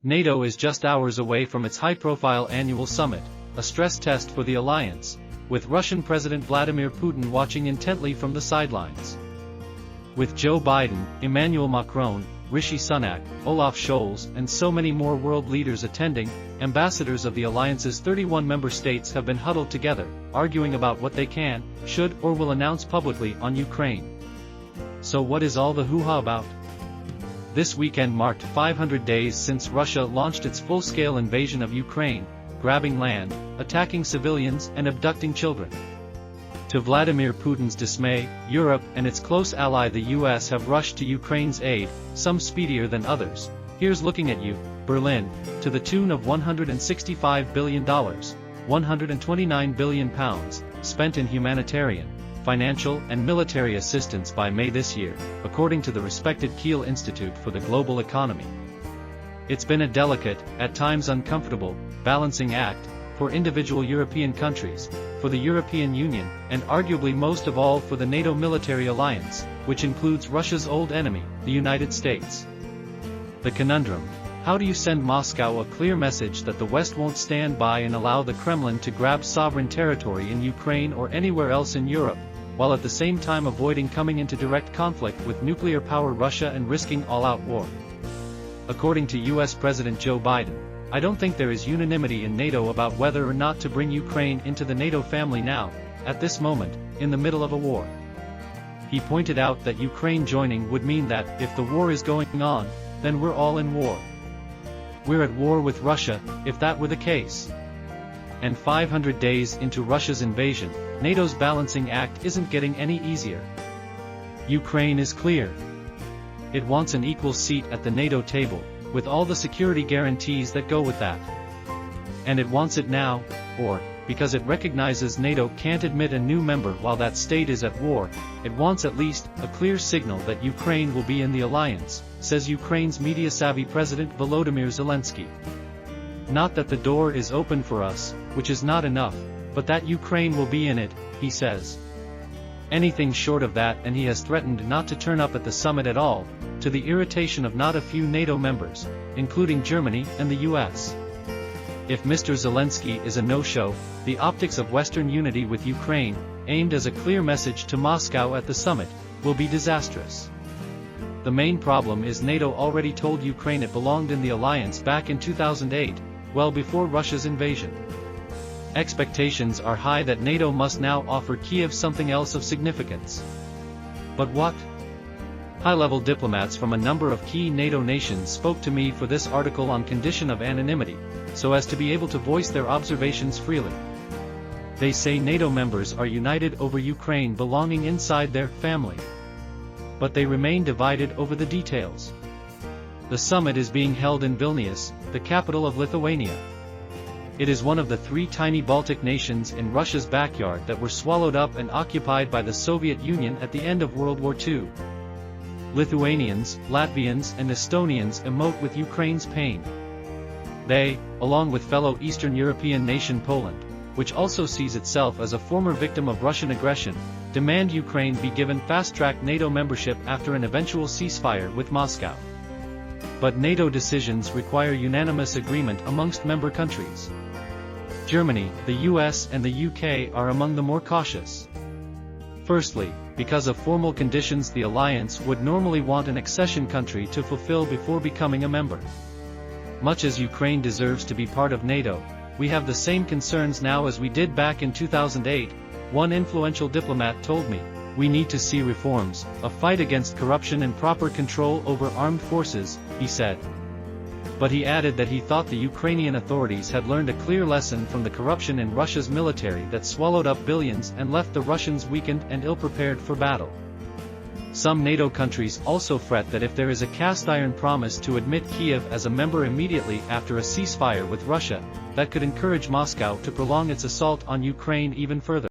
NATO is just hours away from its high-profile annual summit, a stress test for the alliance, with Russian President Vladimir Putin watching intently from the sidelines. With Joe Biden, Emmanuel Macron, Rishi Sunak, Olaf Scholz, and so many more world leaders attending, ambassadors of the alliance's 31 member states have been huddled together, arguing about what they can, should, or will announce publicly on Ukraine. So what is all the hoo-ha about? This weekend marked 500 days since Russia launched its full-scale invasion of Ukraine, grabbing land, attacking civilians, and abducting children. To Vladimir Putin's dismay, Europe and its close ally the US have rushed to Ukraine's aid, some speedier than others. Here's looking at you, Berlin, to the tune of $165 billion, £129 billion, spent in humanitarian, financial and military assistance by May this year, according to the respected Kiel Institute for the Global Economy. It's been a delicate, at times uncomfortable, balancing act, for individual European countries, for the European Union, and arguably most of all for the NATO military alliance, which includes Russia's old enemy, the United States. The conundrum: how do you send Moscow a clear message that the West won't stand by and allow the Kremlin to grab sovereign territory in Ukraine or anywhere else in Europe, while at the same time avoiding coming into direct conflict with nuclear-powered Russia and risking all-out war? According to US President Joe Biden, "I don't think there is unanimity in NATO about whether or not to bring Ukraine into the NATO family now, at this moment, in the middle of a war." He pointed out that Ukraine joining would mean that, if the war is going on, then we're all in war. We're at war with Russia, if that were the case. And 500 days into Russia's invasion, NATO's balancing act isn't getting any easier. Ukraine is clear. It wants an equal seat at the NATO table, with all the security guarantees that go with that. And it wants it now, or, because it recognizes NATO can't admit a new member while that state is at war, it wants at least a clear signal that Ukraine will be in the alliance, says Ukraine's media-savvy President Volodymyr Zelensky. Not that the door is open for us, which is not enough, but that Ukraine will be in it, he says. Anything short of that, and he has threatened not to turn up at the summit at all, to the irritation of not a few NATO members, including Germany and the US. If Mr. Zelensky is a no-show, the optics of Western unity with Ukraine, aimed as a clear message to Moscow at the summit, will be disastrous. The main problem is NATO already told Ukraine it belonged in the alliance back in 2008, well before Russia's invasion. Expectations are high that NATO must now offer Kiev something else of significance. But what? High-level diplomats from a number of key NATO nations spoke to me for this article on condition of anonymity, so as to be able to voice their observations freely. They say NATO members are united over Ukraine belonging inside their family. But they remain divided over the details. The summit is being held in Vilnius, the capital of Lithuania. It is one of the 3 tiny Baltic nations in Russia's backyard that were swallowed up and occupied by the Soviet Union at the end of World War II. Lithuanians, Latvians, and Estonians emote with Ukraine's pain. They, along with fellow Eastern European nation Poland, which also sees itself as a former victim of Russian aggression, demand Ukraine be given fast-track NATO membership after an eventual ceasefire with Moscow. But NATO decisions require unanimous agreement amongst member countries. Germany, the US, and the UK are among the more cautious. Firstly, because of formal conditions the alliance would normally want an accession country to fulfill before becoming a member. Much as Ukraine deserves to be part of NATO, we have the same concerns now as we did back in 2008, one influential diplomat told me. We need to see reforms, a fight against corruption and proper control over armed forces, he said. But he added that he thought the Ukrainian authorities had learned a clear lesson from the corruption in Russia's military that swallowed up billions and left the Russians weakened and ill-prepared for battle. Some NATO countries also fret that if there is a cast-iron promise to admit Kiev as a member immediately after a ceasefire with Russia, that could encourage Moscow to prolong its assault on Ukraine even further.